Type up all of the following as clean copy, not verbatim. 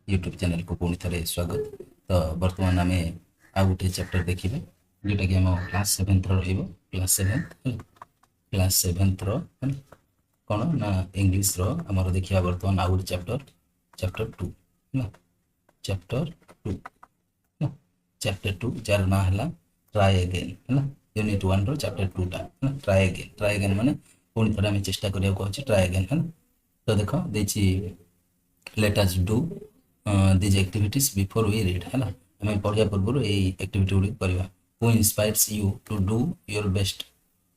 YouTube channel को पुणी थे स्वागत। तो बर्तमान आम आ गोटे चैप्टर देखिए जोटा कि आम क्लास 7th क्लास 7th कौन ना इंग्लीश आमर देखिए बर्तमान आ गए चैप्टर 2 है चैप्टर 2 जार ना है ट्राई अगेन है यूनिट 1 चैप्टर 2 टा ट्राई अगेन माने पुणी थे आम चेष्टा करिया कहूँ ट्राई अगेन है। तो देख देखिए let us do these activities before we read है ना हमें पढ़िया पूर्व यही एक्टिविटी गुड़ी करवा who inspires you to do your best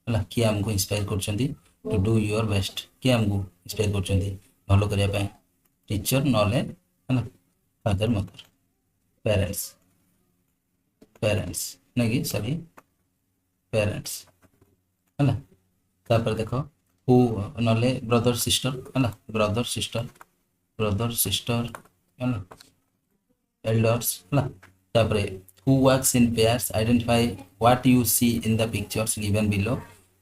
है ना किए हमको inspire करछंती to do your best किए हमको इंस्पायर करछंती भलो करिया पे टीचर नले है ना फादर मदर पेरेंट्स नहीं कि सॉरी पेरेंट्स है ना तापर देखो who नले ब्रदर सिस्टर है ना ब्रदर सिस्टर है ना elders है ना तापर who works in pairs identify what you see in the pictures given below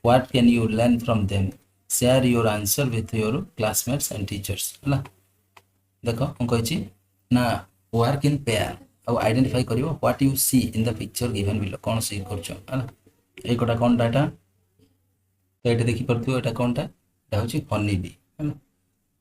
what can you learn from them share your answer with your classmates and teachers है ना देखो हम कहि ना work in pair और identify करिवो what you see in the picture given below कौन सी करछो है ना ए कोटा कोन डाटा तो एटा देखि परथियो एटा कोनटा एटा होची हनी बी है ना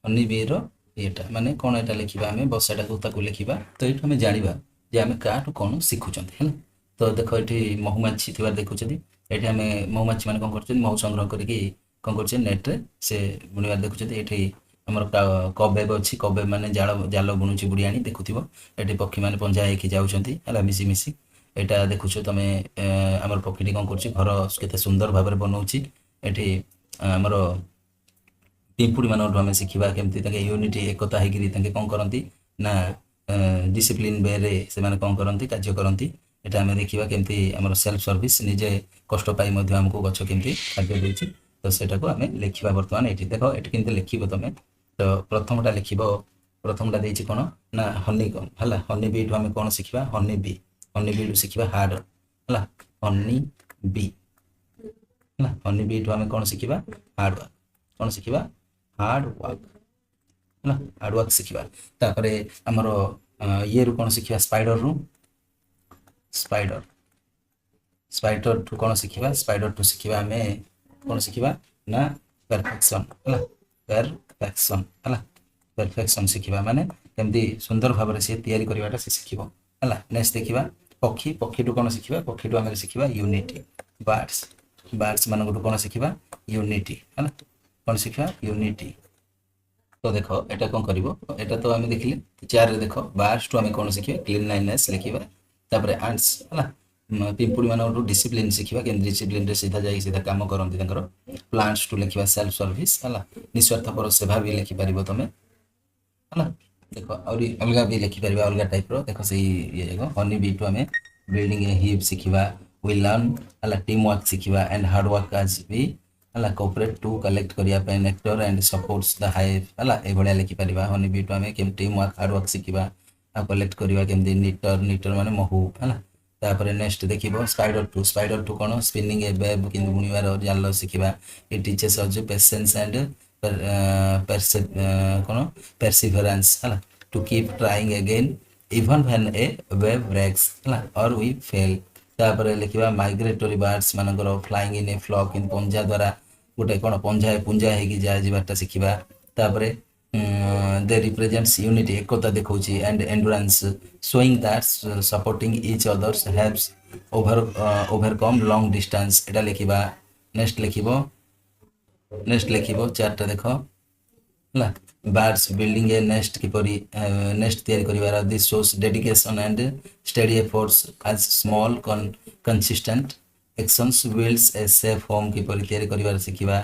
हनी बी रो एटा माने कोन एटा लिखिबा हमें बसाटा को ताको लिखिबा तो एटा हमें जानिबा जे हमें काटू कोन सिखुचंती है ना। तो देखो एठी महुमाछी थिबार देखुचंती एठी हमें महुमाछी माने कोन करछन महु संग्रह करके कोन करछन नेट रे से बुनिबार देखुचंती एठी हमर कबेब अछि कबेब माने जाल बुनुची बुडियानी देखुथिबो एठी पक्षी माने पंजा हेकि जाउचंती हला मिसी मिसी एटा देखुछो तमे हमर पक्षीटी कोन करछि घर केते सुंदर भाबरे बनौछि एठी हमर पिंपुड़ी मान आम शिखा केमती यूनिटी एकता होकर कौन करती ना डिसिप्लिन वे रे से कौन करती कार्य करती एटा आम देखा केमती आम सेल्फ सर्विस निजे कष्ट पाई आमको गछ केमती खाद्य दूसरी तो सेटा को आम लिखा बर्तमान ये देख ये केमती लिख तुम तो प्रथमटा लिख प्रथमटा देती कौन ना हनी कम है हनी बी आम कौन शिखा हनी बी शिखा हार्ड है हनी बी है हनी बी आम कौन शिखा हार्ड वर्क कौन शिखा हार्ड वर्क है हार्ड वर्क शिखा तापर आमर ये रु कौन शिखा स्पाइडर रु स्पाइडर टू कौन शिखा स्पाइडर टू शिखा आम कौन शिखा ना परफेक्शन है परफेक्शन शिखा माने केमती सुंदर भाव से तैयारी करवाटा से शिखिबो है। नेक्स्ट देखा पक्षी पक्षी टू कौन शिखा पक्षी टू आम शिखा यूनिटी बार्ड्स मान कौन शिखा यूनिटी है कौन शिखा यूनिटी। तो देखो एटा कौन करिवो एटा तो आम देखिले चार रे देखो बार्ड्स टू आम कौन शिखा क्लीनलीनेस लिखिबा तापर आंट्स है पिंपुड़ी मान डिसिप्लिन शिखा के डिसिप्लिन रे सीधा जाई सीधा काम करंती तंकर प्लांट्स टू लिखिबा सेल्फ सर्विस है निस्वार्थपर सेवा भी लिखि पारिबो तमे है देखो और अलग भी लिखि पारिबा अलग टाइप रो देखो सही ये हनी बी टू आम बिल्डिंग ए हिव शिखिबा वी लर्न है टीम वर्क शिखिबा एंड हार्ड वर्क आज भी है कोऑपरेट टू कलेक्ट करिया पे nectar and supports the hive है ए भलिया लिखि पारिबा हनी बी टू आम केम टीम वर्क हार्ड वर्क शिखिबा आ कलेक्ट करिया केमदी नीटर माने महू है तापर नेक्स्ट देखिबो स्पाइडर टू कौन स्पिनिंग ए वेब किंतु बुनिबार जाल शिखिबा it teaches us patience and कौन परसिवरेंस है to keep trying again even when a web breaks है और वी फेल तापर लिखा माइग्रेटरी बर्ड्स मानकर फ्लाइंग इन ए फ्लॉक इन पंजा द्वारा गोटे कौन पंजा पुंजा होता शिखा तापर दे रिप्रेजेंट्स यूनिटी एकता देखौछि and endurance showing that supporting each others helps overcome long distance एटा लिखिबा नेक्स्ट लिखिबो चारटा देखो है बर्ड्स बिल्डिंग ए नेस्ट किपरि नेस्ट तैयारी करिवार this shows dedication and study efforts as small consistent actions builds a safe home किपरि तैयारी करिवार शिखिबा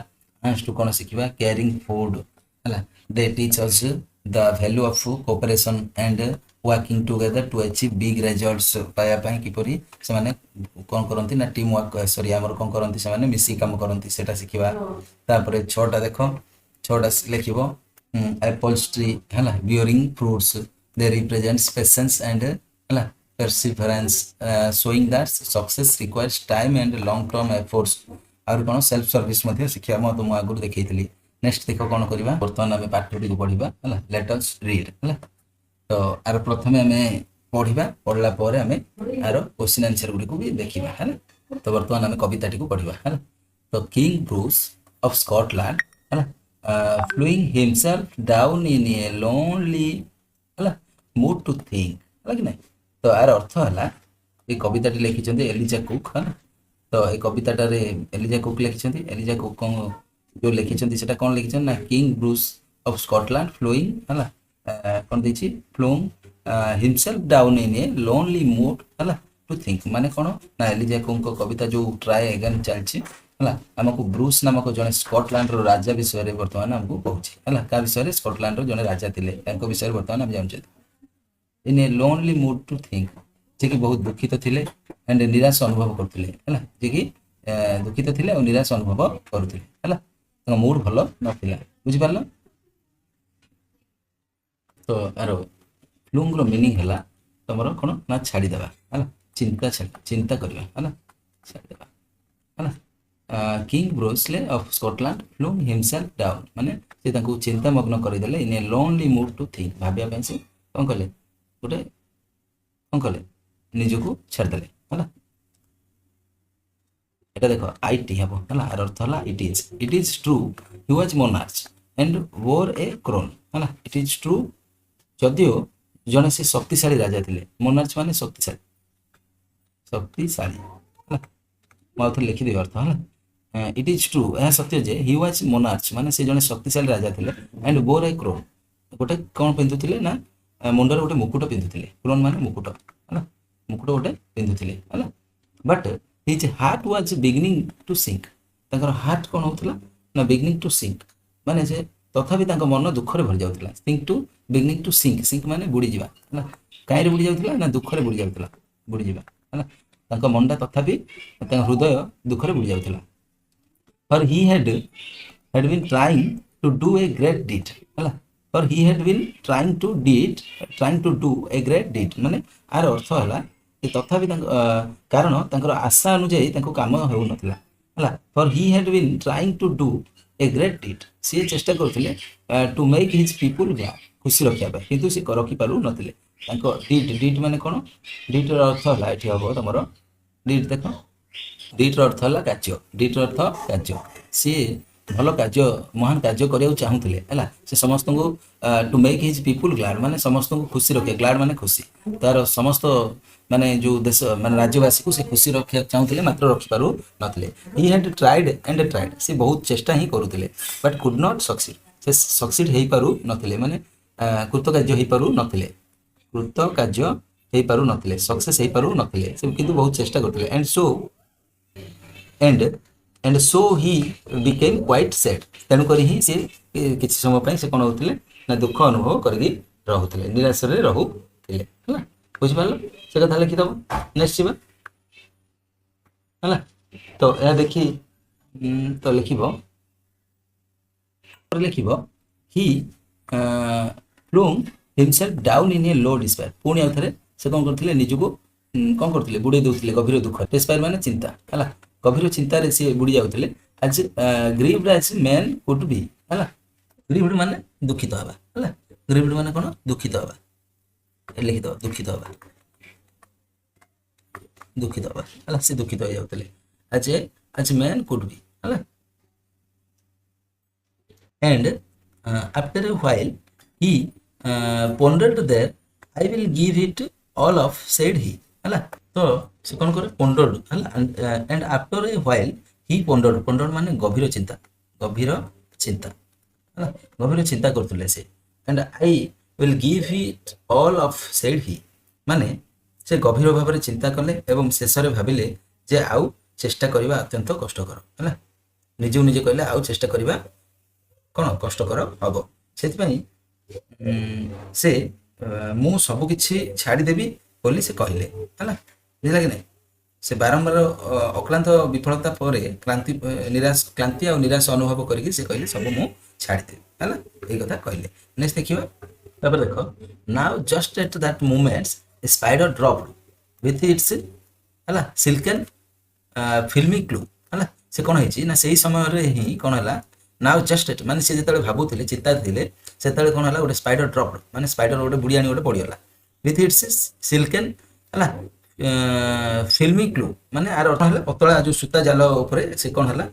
नेक्स्ट कौन शिखिबा केयरिंग फूड है they teach us the value of cooperation and working together to achieve big results पाया पाई किपरि से माने कोन करंती ना टीम वर्क सॉरी हमर कोन करंती से माने मिसी काम करंती सेटा शिखिबा तापर छटा देखो छटा लिखिबो apples tree है bearing fruits they represents patience and है perseverance showing that success requires time and long term efforts और कौन सेल्फ सर्विस मध्य शिक्षा मैं तुम आगुरी देखी नेक्स्ट देख कौन करवा बर्तमान आम पाठटी को पढ़ा है लेट अस रीड है तो आर प्रथमे आम पढ़ा पढ़ला आम आर क्वेश्चन आंसर गुड़ी भी देखा है ना। तो बर्तमान आम कविताटी को पढ़ा है ना। तो किंग ब्रूस ऑफ स्कॉटलैंड है ना flung himself down in a lonely है मूड टू थिंक है कि नहीं। तो यार अर्थ है ये कविताटी लिखिं एलिजा कुक है ना। तो ये कविताटार एलिजा कुक लिखिं एलिजा कुक जो लिखिं से कौन लिखिं ना king Bruce of Scotland flowing है ना कौन देखिए flowing himself down in a lonely mood है टू थिंक माने कौन ना एलिजा कुक कविता जो ट्राए एगेन चलती है आमको ब्रूस नामक जड़े स्कॉटलैंड राजा विषय बर्तमान आमको कहूँ है क्या विषय स्कॉटलैंड जड़े राजा थे विषय बर्तमान आम जानते in a lonely mood to think जे कि बहुत दुखित थे एंड निराश अनुभव करते है जे कि दुखित थे और निराश अनुभव करुले है मूड भल ना बुझिपार। तो यार फ्लूंग मीनिंग है तुम कौन ना छाड़देवा है चिंता चिंता करवा है छाड़देवा है king Bruce of Scotland flung himself down माने से चिंतामग्न करदे in a lonely mood to think भाविया से कौन कले गोटे कौन कले निजको छाड़देले है এটা দেখো আইটি হব হলা আর অর্থ হলা it is true he was monarch and wore a crown হলা ইট ইজ ট্রু যদিও জনে সে শক্তিশালী রাজা ଥିଲେ মোনার্চ মানে শক্তিশালী শক্তিশালী হলা ମୁଁ ଆଉ ଥରେ ଲେଖିଦେବି ଅର୍ଥ ହେଲା ଇଟ୍ ଇଜ୍ ଟ୍ରୁ ଏହା ସତ୍ୟ ଯେ ହି ୱାଜ୍ ମୋନାର୍ଚ ମାନେ ସେ ଜଣେ ଶକ୍ତିଶାଳୀ ରାଜା ଥିଲେ ଆଣ୍ଡ ବୋର୍ ଏ କ୍ରୋନ୍ ଗୋଟେ କ'ଣ ପିନ୍ଧୁଥିଲେ ନା ମୁଣ୍ଡରେ ଗୋଟେ ମୁକୁଟ ପିନ୍ଧୁଥିଲେ କ୍ରୋନ୍ ମାନେ ମୁକୁଟ ହେଲା ମୁକୁଟ ଗୋଟେ ପିନ୍ଧୁଥିଲେ ହେଲା but his heart was beginning to sink ତାଙ୍କର ହାର୍ଟ କ'ଣ ହେଉଥିଲା ନା ବିଗିନିଂ ଟୁ ସିଙ୍କ୍ ମାନେ ସେ ତଥାପି ତାଙ୍କ ମନ ଦୁଃଖରେ ଭରି ଯାଉଥିଲା sink to beginning to sink sink ମାନେ ବୁଡ଼ିଯିବା ହେଲା କାହିଁରେ ବୁଡ଼ି ଯାଉଥିଲା ନା ଦୁଃଖରେ ବୁଡ଼ି ଯାଉଥିଲା ବୁଡ଼ିଯିବା ହେଲା ତାଙ୍କ ମନଟା ତଥାପି ତାଙ୍କ ହୃଦୟ ଦୁଃଖରେ ବୁଡ଼ି ଯାଉଥିଲା for he had been trying to do a great deed ହେଲା for he had been trying to do a great deed ମାନେ ଆର ଅର୍ଥ ହେଲା ତଥାପି ତାଙ୍କ କାରଣ ତାଙ୍କର ଆଶା ଅନୁଯାୟୀ ତାଙ୍କୁ କାମ ହେଉନଥିଲା ହେଲା for he had been trying to do a great deed ସିଏ ଚେଷ୍ଟା କରୁଥିଲେ to make his people glad ଖୁସି ରଖିବା ପାଇଁ କିନ୍ତୁ ସେ ରଖିପାରୁନଥିଲେ ତାଙ୍କ ଡିଡ୍ ମାନେ କ'ଣ ଡିଡ୍ର ଅର୍ଥ ହେଲା ଏଠି ହେବ ତମର ଡିଡ୍ ଦେଖ ଡିଡ୍ର ଅର୍ଥ ହେଲା କାର୍ଯ୍ୟ ଡିଡ୍ର ଅର୍ଥ କାର୍ଯ୍ୟ ସିଏ ଭଲ କାର୍ଯ୍ୟ ମହାନ କାର୍ଯ୍ୟ କରିବାକୁ ଚାହୁଁଥିଲେ ହେଲା ସେ ସମସ୍ତଙ୍କୁ ଟୁ ମେକ୍ ହିଜ୍ ପିପୁଲ୍ ଗ୍ଲାଡ୍ ମାନେ ସମସ୍ତଙ୍କୁ ଖୁସି ରଖିବା ଗ୍ଲାଡ୍ ମାନେ ଖୁସି ତାର ସମସ୍ତ ମାନେ ଯେଉଁ ଦେଶ ମାନେ ରାଜ୍ୟବାସୀକୁ ସେ ଖୁସି ରଖିବାକୁ ଚାହୁଁଥିଲେ ମାତ୍ର ରଖିପାରୁନଥିଲେ ହି ହ୍ୟାଡ୍ ଟ୍ରାଏଡ୍ ସେ ବହୁତ ଚେଷ୍ଟା ହିଁ କରୁଥିଲେ ବଟ୍ କୁଡ୍ ନଟ୍ ସକ୍ସିଡ୍ ସେ ସକ୍ସିଡ୍ ହେଇପାରୁନଥିଲେ ମାନେ କୃତକାର୍ଯ୍ୟ ହେଇପାରୁନଥିଲେ ସକ୍ସେସ୍ ହେଇପାରୁନଥିଲେ ସେ କିନ୍ତୁ ବହୁତ ଚେଷ୍ଟା କରୁଥିଲେ and so he became quite sad ତେଣୁକରି ହିଁ ସେ କିଛି ସମୟ ପାଇଁ ସେ କ'ଣ ହେଉଥିଲେ ନା ଦୁଃଖ ଅନୁଭବ କରିକି ରହୁଥିଲେ ନିରାଶରେ ରହୁଥିଲେ ହେଲା ବୁଝିପାରିଲ ସେ କଥା ଲେଖିଦେବ ନେକ୍ସଟ ଯିବା ହେଲା ତ ଏହା ଦେଖି ତ ଲେଖିବ ହି flung himself down in a low despair ପୁଣି ଆଉ ଥରେ ସେ କ'ଣ କରୁଥିଲେ ନିଜକୁ କ'ଣ କରୁଥିଲେ ବୁଡ଼େଇ ଦେଉଥିଲେ ଗଭୀର ଦୁଃଖ despair ମାନେ ଚିନ୍ତା ହେଲା ଗଭୀର ଚିନ୍ତାରେ ସିଏ ବୁଡ଼ି ଯାଉଥିଲେ ଆଜ ଗ୍ରିଭ୍ଡ ଆଜ ମ୍ୟାନ୍ କୁଡ୍ ବି ହେଲା ଗ୍ରିଭ୍ଡ ମାନେ ଦୁଃଖିତ ହେବା ହେଲା ଗ୍ରିଭ୍ଡ ମାନେ କ'ଣ ଦୁଃଖିତ ହେବା ଲେଖିଦେବା ଦୁଃଖିତ ହେବା ହେଲା ସେ ଦୁଃଖିତ ହେଇଯାଉଥିଲେ ଆଜ ମ୍ୟାନ୍ କୁଡ୍ ବି ହେଲା and after a while he pondered there I will give it all of said he ହେଲା ତ ସେ କ'ଣ କରେ pondered ହେଲା and after a while he pondered ମାନେ ଗଭୀର ଚିନ୍ତା ହେଲା ଗଭୀର ଚିନ୍ତା କରୁଥିଲେ ସେ and I will give it all of said he ମାନେ ସେ ଗଭୀର ଭାବରେ ଚିନ୍ତା କଲେ ଏବଂ ଶେଷରେ ଭାବିଲେ ଯେ ଆଉ ଚେଷ୍ଟା କରିବା ଅତ୍ୟନ୍ତ କଷ୍ଟକର ହେଲା ନିଜକୁ ନିଜେ କହିଲେ ଆଉ ଚେଷ୍ଟା କରିବା କ'ଣ କଷ୍ଟକର ହବ ସେଥିପାଇଁ ସେ ମୁଁ ସବୁକିଛି ଛାଡ଼ିଦେବି ବୋଲି ସେ କହିଲେ ହେଲା ବୁଝିଲା କି ନାହିଁ ସେ ବାରମ୍ବାର ଅକ୍ଳାନ୍ତ ବିଫଳତା ପରେ କ୍ଲାନ୍ତି ଆଉ ନିରାଶ ଅନୁଭବ କରିକି ସେ କହିଲେ ସବୁ ମୁଁ ଛାଡ଼ିଦେବି ହେଲା ଏଇ କଥା କହିଲେ ନେକ୍ସଟ ଦେଖିବା ତାପରେ ଦେଖ now just at that moments a spider dropped with its ହେଲା ସିଲ୍କେନ୍ ଫିଲ୍ମି କ୍ଲୁ ହେଲା ସେ କ'ଣ ହେଇଛି ନା ସେଇ ସମୟରେ ହିଁ କ'ଣ ହେଲା नाउ जस्ट इट माने से जेतले भाबुथिले चिंता थिले सेतले कोन हला गोटे स्पाइडर ड्रॉप माने स्पाइडर गोटे बुडियानी गोटे पडिगला विथ इट्स सिल्कन हला फिल्मी क्लू माने आर अर्थ हला पतला जो सूता जाल ऊपर से कोन हला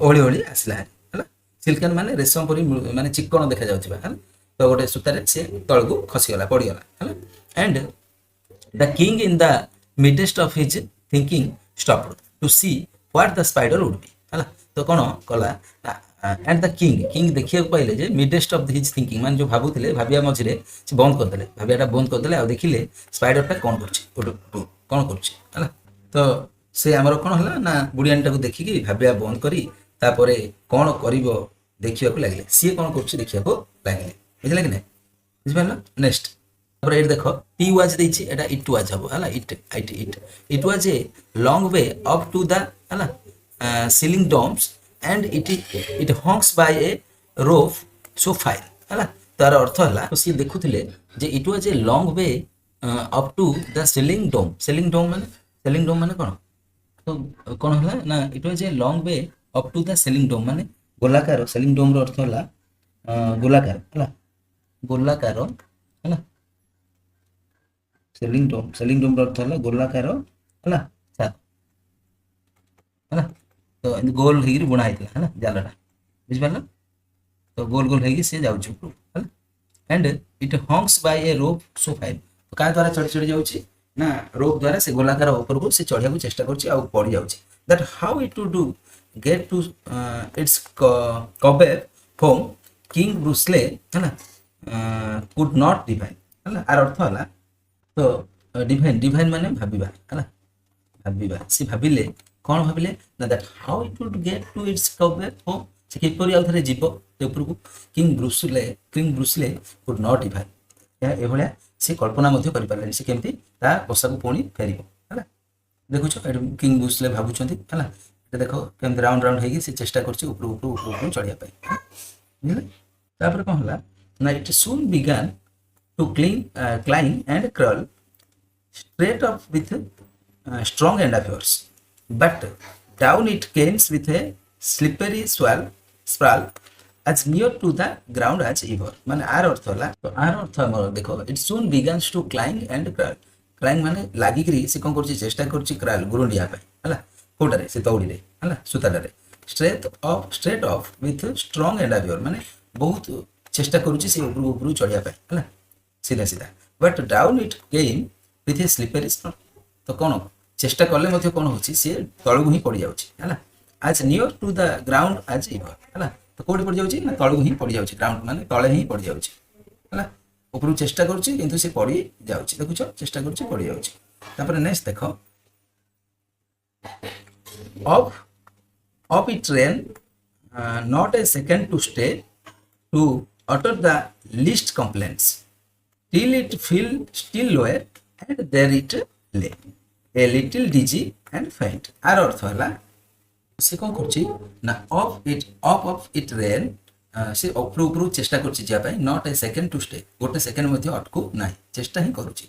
ओळी ओळी आसला हला सिल्कन माने रेशम परी माने चिकन देखा जाउथिबा हला तो गोटे सूतारे से तळगु खसी गला पडिगला हला and the king in the midst of his thinking stopped to see what the spider would be हला तो कोन कला एंड द किंग देखिया पाइले जे मिडेस्ट ऑफ हिज थिंकिंग मान जो भाबुथिले भाबिया मझिरे से बंद कर देले भाबियाटा बंद कर देले आ देखिले स्पाइडरटा कोन करछि कोन करछि हला तो से हमर कोन हला ना बुडियानटा को देखिकी भाबिया बंद करी तापरे कोन करिवो देखिया को लागले सी कोन करछि देखिया को लागले बुझले कि नै बुझबेला नेक्स्ट तापर एट देखो टी वाज देछि एटा इट वाज हबो हला it was a long way up to the हला ceiling domes and it hangs by a rope so fine हला तार अर्थ हला तो सी देखुथिले जे it was a long way up to the ceiling dome माने कोन तो कोन हला ना it was a long way up to the ceiling dome माने गोलाकार ceiling dome रो अर्थ हला गोलाकार हला गोलाकार हला ceiling dome रो अर्थ हला गोलाकार हला हला तो गोल हेगिरी बुना हैतला हला जालटा बुझ पारला तो गोल गोल हेगी से जाउछ हला and it hangs by a rope so fine तो का द्वारा चढ़ी जाउछि ना रोप द्वारा से गोलाकार ऊपर को से चढ़िया को चेष्टा करछि आ पड़ी जाउछि that how it to do get to its cobweb home king Bruce हला कुड नॉट डिफाइन हला आर अर्थ हला तो डिफाइन माने भाबिबा हला भाबिबा से भाबिले कौन भाविले ना that how it would get to its cobweb home से किपरि आउ थरे जीव ते ऊपर को किंग ब्रूसले कुड नॉट डिफाइन या एभलिया से कल्पना मध्ये करि पारले से केमती ता बसा को पुणी फेरिबो हला देखु छ किंग ब्रूसले भाबुछंती हला ते देखो केम राउंड हेगी से चेष्टा करछि ऊपर चढ़िया पाई बुझले तापर कोन हला ना it soon began to climb and crawl straight up with strong endeavors but down it came with a slippery sprawl as near to the ground as ever माने आर अर्थ हला तो आर अर्थ हमर देखो it soon begins to climb and crawl माने लागी करी से कोन करछि चेष्टा करछि क्रॉल गुरुंडिया पे हला कोडरे से तौड़ी रे हला सुताडरे straight off with strong endeavor माने बहुत चेष्टा करछि से ऊपर चढ़िया पे हला सीधा सीधा but down it came with a slippery sprawl तो कोन चेष्टा कले मध्ये कोन होछि से तळगु ही पड़ी जाउछि हला आज नियर टू द ग्राउंड आज इवर हला तो कोडी पड़ी जाउछि ना तळगु ही पड़ी जाउछि ग्राउंड माने तळे ही पड़ी जाउछि हला ऊपर चेष्टा करछि किंतु से पड़ी जाउछि देखुछो चेष्टा करछि पड़ी जाउछि तापर नेक्स्ट देखो of it ran not a second to stay to utter the least complaints till it fell still lower and there it lay a little dizzy and faint आर अर्थ हला से कोन करछि ना of it ran से ऊपर चेष्टा करछि जा पाई not a second to stay गोटे सेकंड मध्ये अटकू नाही चेष्टा ही करूछि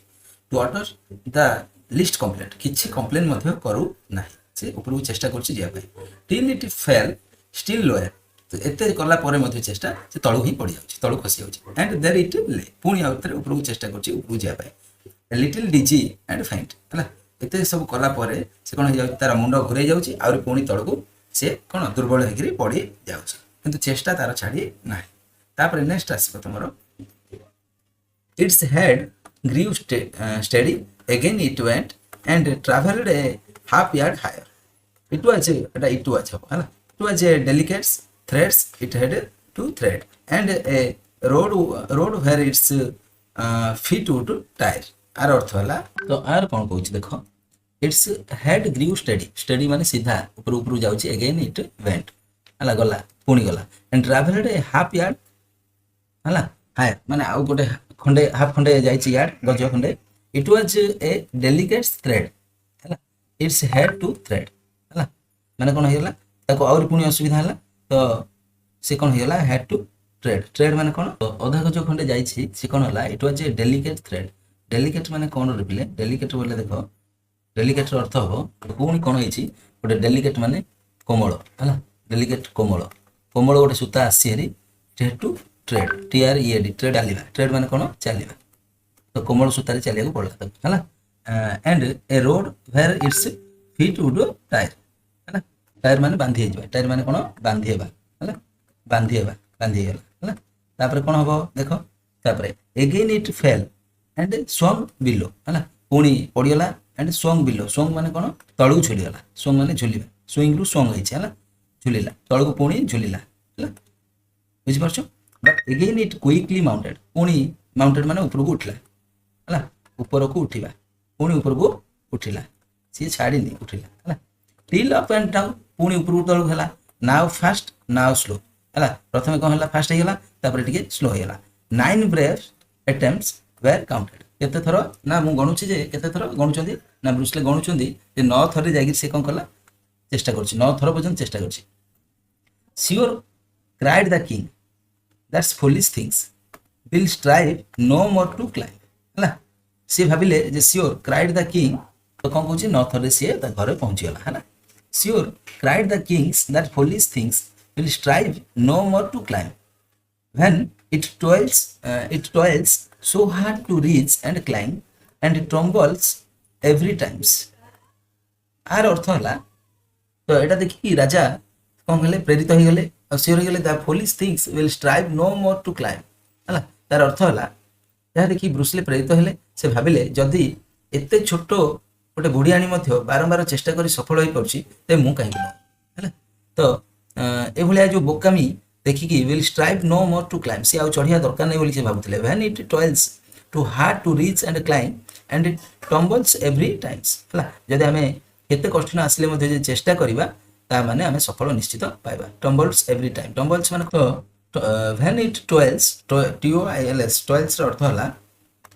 to utter the least complaint किछि कंप्लेन मध्ये करू नाही से ऊपर चेष्टा करछि जा पाई till it fell still lower तो एते करला परे मध्ये चेष्टा से तळु ही पड़ी जाउछि तळु खसी जाउछि and there it lay पुणी आउतरे ऊपर चेष्टा करछि ऊपर जा पाई a little dizzy and faint हला एते सब कला परे से कोन हो तार मुंड घुरे जाउछि और पुणी तळगु से कोन दुर्बल हेकरी पड़ी जाउछि किंतु चेष्टा तार छाडी नाही तापर next आसीबो तमरो its head grew steady again it went and traveled a half yard higher it was हला it was a delicate threads it had to thread and a road where its feet would tire आर अर्थ हला तो are कोन कहूछि देखो its head grieve study माने सीधा ऊपर जाउछि again it went हला गला पुणी गला and travelled A half yard हला हाय माने आउ गोटे खंडे हाफ खंडे जाइछि यार्ड गज खंडे it was A delicate thread हला इट्स हेड टू थ्रेड हला माने कोन हेला ताको और पुणी असुविधा हला तो से कोन हेला हेड टू थ्रेड माने कोन तो आधा गज खंडे जाइछि से कोन हला it was A delicate thread delicate माने कोन रिप्ले डेलिकेट बोले देखो डेलिकेट रो अर्थ हो कोनी कोन होइछि गोटे डेलिकेट माने कोमल हला डेलिकेट कोमल कोमल गोटे सूता आसी हेरी टू ट्रेड TREAD ट्रेड चलवा ट्रेड मान कौन चलवा तो कोमल सूतार चलिया पड़ा है and a road where its feet would tire है टायर मान बांधी टायर मान कौन बांधीवा है बांधीवा बांधीगला है तापर कौन हम देख तापर again it fell and swung below है पुणी पड़गला एंड स्वंग बिलो स्वंग मान कौन तलू झुलीगला स्वंग मान झुलवा स्विंग रु स्वंग है झुलिला तलू पुणी झुलिला है बुझिपार but again it quickly mounted पुणी माउंटेड मान ऊपर को उठला है ऊपर को उठा पुणी ऊपर को उठिला सी छाड़ी उठिला है टिल अप एंड डाउन पुणी ऊपर तलू है नाउ फास्ट नाउ स्लो है प्रथम कौन है फास्ट होगा तापर टिके स्लो होगा 9 ब्रेव अटेम्प्ट्स वेर काउंटेड केते थर ना मु गणुची जे केते थर गणुचंदी ना ब्रूस ली गणुचंदी जे 9 थर जागी से कौन कला चेष्टा करछि 9 थर पर्यंत चेष्टा करछि sure cried the king that's foolish things will strive no more to climb है सी भाविले जे श्योर क्राइड द किंग तो कौन कहछि 9 थर सी घर पहुंची गला है sure cried the Kings that foolish things will strive no more to climb when it toils so hard to reach and climb and it tumbles every times आर अर्थ है तो यहाँ देखिए राजा कौन कहले प्रेरित हो गले सियोर हो गले the foolish things will strive no more to climb है तार अर्थ है यहाँ देखिए ब्रूस ली प्रेरित हेले से भाविले जदि एते छोट गोटे बुढ़ियाणी बारंबार चेष्टा कर सफल हो पार्छ तो मुझे कहीं है तो एभलिया जो बोकामी देखिकी will strive no more to climb सी आउ चढ़िया दरकार नहीं बोली भावुले when it toils too hard to reach and climb and it tumbles every times है जदि आम केते कठिन आसिले मध्य चेष्टा करबा ता माने आम सफल निश्चित पाइबा टम्बल्स एवरी टाइम टम्बल्स माने तो when it toils TOILS toils अर्थ है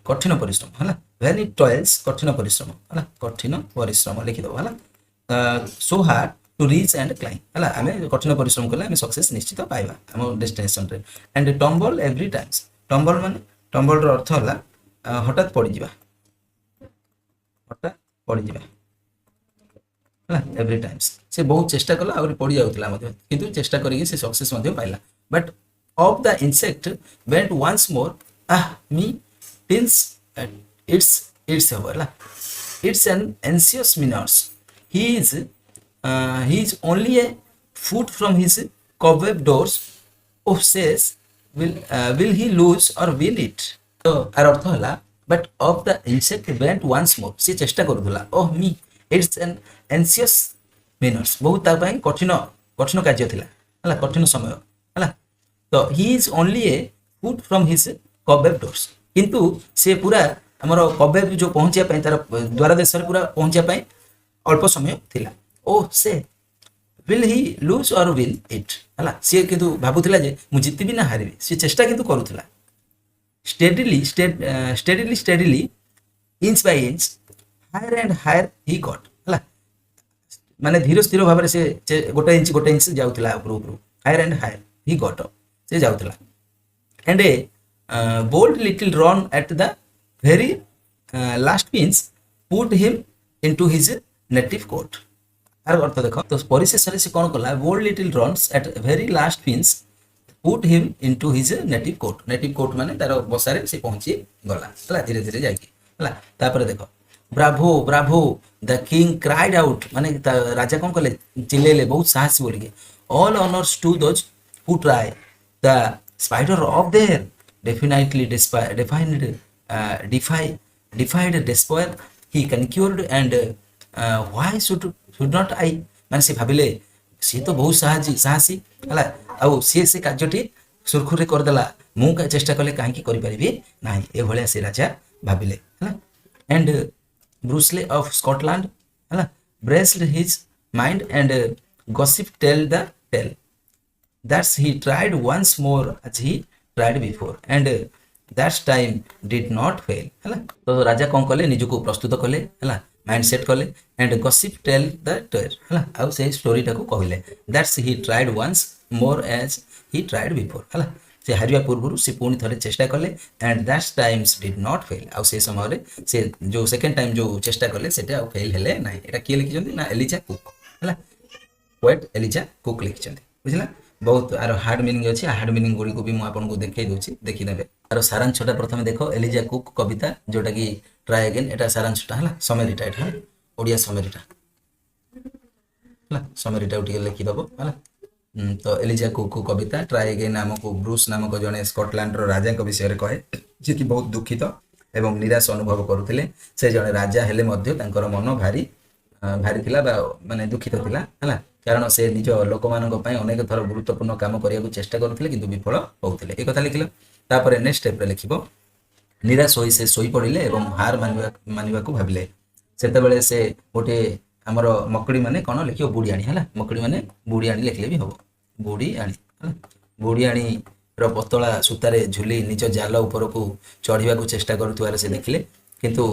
कठिन परिश्रम है व्हेन इट टॉयल्स कठिन परिश्रम है कठिन परिश्रम लिखिदेव है so hard to reach and climb है आम कठिन परिश्रम कले आम सक्सेस निश्चित पाइबा आम डेस्टिनेशन रे and tumble every times tumble माने टम्बल अर्थ है हठात पड़ीजा हठात पड़ीजा है एवरी टाइम्स से बहुत चेष्टा कला आहुरी पड़ जाऊला किंतु चेष्टा करके से सक्सेस पाइला but of the insect went once more me टिल्स इट्स है इट्स एन एंशियस मिनर्स he is only a foot from his cobweb doors of says will he lose or win it तो आर अर्थ है but of the insect went once more सी चेष्टा करूला oh me it's an anxious मिनर्स बहुत कठिन कठिन कार्य थिला है कठिन समय है तो he is only a foot from his cobweb doors किंतु से पूरा आमर कबवेब जो पहुंचा तार द्वार देश पूरा पहुंचा अल्प समय थिला ओ से विल ही लूज और विल इट है सी किंतु भावुला जे मु जीतबी ना हारिबी सी चेष्टा किंतु करूला steadily inch by inch higher and higher he got है माने धीरे स्थिर भाव से गोटे इंच जाऊला ऊपर higher and higher he got से जाऊला and a bold little run at the very last pinch put him into his native court आर अर्थ देख तो परिशेष से कौन कला bold little runs at very last pinch put him into his native court माने तार बसारे से पहुंची गला है धीरे धीरे जाकि है देख bravo bravo the king cried out माने राजा कौन कले चिल्लेले बहुत साहसी बोलिके all honours to those who try the spider of there definitely defied despair he conquered and why should not I माने से भाविले सी तो बहुत साहसी है आउ सी कार्यटी सुरखुरे करदेला मु चेष्टा कले कहीं करें ना ये से राजा भाविले है एंड ब्रूसले ऑफ स्कॉटलैंड है braced his mind and gossip tell the tale that's he tried once more as he tried before and that time did not fail है तो राजा कौन कले निजको प्रस्तुत कले है माइंड सेट कले and gossip tell the tale है आउ से स्टोरी टाको कहले that's he tried once more as he tried before है से हारिया पूर्व से पुणी थरे चेष्टा कले and that's times did not fail आउ से समय से जो सेकंड टाइम जो चेष्टा कले सेटा आउ फेल हेले ना एटा किए लिखिछन्ती ना एलिजा कुक है पोएट एलिजा कुक लिखिछन्ती बुझला बहुत आर हार्ड मीनिंग अच्छी हार्ड मीनिंग गुड़ी को भी मुझे आपको देखई दूसरी देखीने आर सारांशटा प्रथम देख एलिजा कुक कविता जोटा कि ट्राए अगेन एटा सारांशटा है समरीटा एटा ओडिया समरीटा है समरीटा लिखिदेव है तो एलिजा कुक कविता ट्राए अगेन आमको ब्रूस नामक जड़े स्कटलैंड राजा विषय कहे जी कि बहुत दुखित एवं निराश अनुभव करुले से जड़े राजा हेले मन भारी भारी थिला माने दुखित थिला है कारण से निज लोक मान अनेक थर गुरुत्वपूर्ण काम करने को चेष्टा करते कि विफल होते एक कथा लिखिल तापर नेक्स्ट स्टेप लिख निराश हो से शोई पड़े और हार मानवा को भाविले से से गोटे आमर मकड़ी माने कौन लिख बुढ़ियाणी है मकड़ी माने बुढ़ियाणी लिखले भी हम बुढ़ियाणी है बुढ़ियाणी पतला सूतारे झुली निज जाल उपर को चढ़ा को चेष्टा कर से देखिले किंतु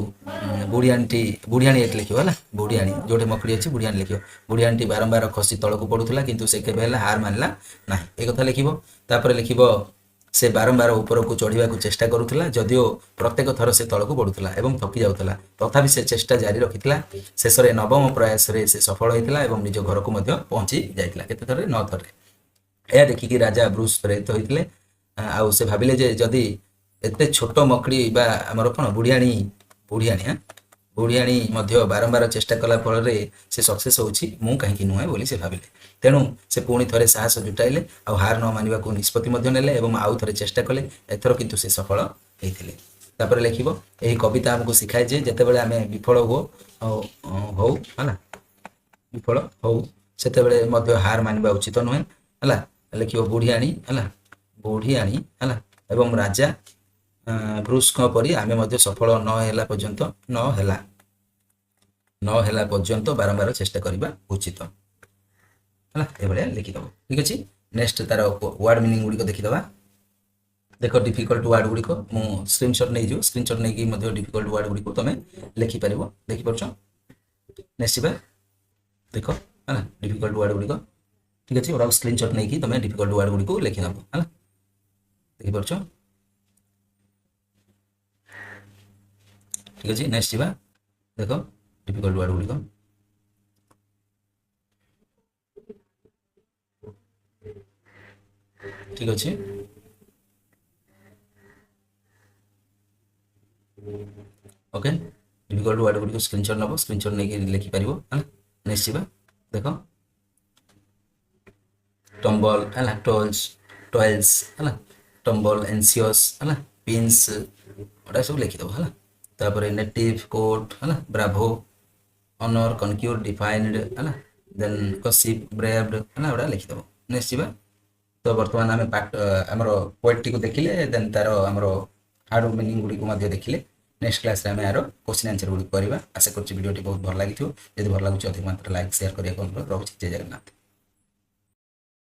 बुढ़ियाणी एट लिखो है बुढ़ियाणी जोटे मकड़ी अच्छी बुढ़ियाणी लिखो बुढ़ियाणी बारंबार खसी तल को पड़ूला किंतु से केवे हार मानला ना एक कथा लिखिब लिख से बारंबार ऊपर को चढ़ा को चेष्टा करुला जदिओ प्रत्येक थर से तल को बढ़ुला और थकी जाऊला तथापि से चेष्टा जारी रखिता शेष में नवम प्रयास से सफल होता है निज घर को पहुंची जाता केते थर 9 थर यह देखिकी राजा ब्रूस प्रेरित होते आउ से भाविले जे जदि एते छोट मकड़ी बा आमर कौन बुढ़ियाणी बुढ़ियाणी बुढ़ियाणी बारंबार चेष्टा कला फल से सक्सेस होची मु कहीं नुहे बोली से भाविले तेणु से पुणी थे साहस जुटाइले आ हार न मानवा को निष्पत्ति नेले और आउ थे चेष्टा कले एथर किंतु से सफल होते लिखिब यही कविता आमको शिखाए जे जितेबाला आम विफल हो है विफल हो से हार मानवा उचित नुहे है लिख बुढ़ियाणी है बुढ़ियाणी है एवं राजा ब्रूस परी आम सफल नहला पर्यंत नहला पर्यंत बारंबार चेष्टा करवा उचित है ये लिखिदेव ठीक अच्छे नेक्स्ट तार वर्ड मीनिंग गुड़िक देखीदे देख डिफिकल्ट वर्ड गुड़िक मुझे स्क्रीनशॉट नहीं जो स्क्रीनशॉट नहीं डिफिकल्ट वर्ड गुड़िक तुम लिखिपार देखिपार नेक्स्ट देख है डिफिकल्ट वर्ड गुड़िक ठीक अच्छे और स्क्रीनशॉट नहीं तुम डिफिकल्ट वर्ड गुड़िक लिखिदेव है देखिपार ठीक अच्छे नेक्स्ट जा देख डिफिकल्ट वर्ड गुड़िक ठीक अच्छे ओके डिफिकल्ट वर्ड गुड़िक स्क्रीनशॉट नब स्क्रीनशॉट नहीं लिखिपार है नेक्स्ट जा देख टम्बल है टॉल्स टॉयल्स है टम्बल एनसीयस है पिंस गोटा सब लिखिदेव है तापर नेटिव कोट है ब्राभो ऑनर कनक्यूर डिफाइंड है देन कसिप ब्रेव्ड है गोटा लिखिदेव नेक्स्ट जा तो बर्तमान आम पार्ट आमर पोएट्री को देखिले देन तार आमर हार्ड मीनिंग गुड़ी को देखिले नेक्स्ट क्लास आम यार क्वेश्चन आंसर गुड़ी करवा आशा कर वीडियो बहुत भल लगी यदि भल लगे अधिक मात्रा लाइक शेयर करने को अनुरोध रखुच्छी जय जगन्नाथ।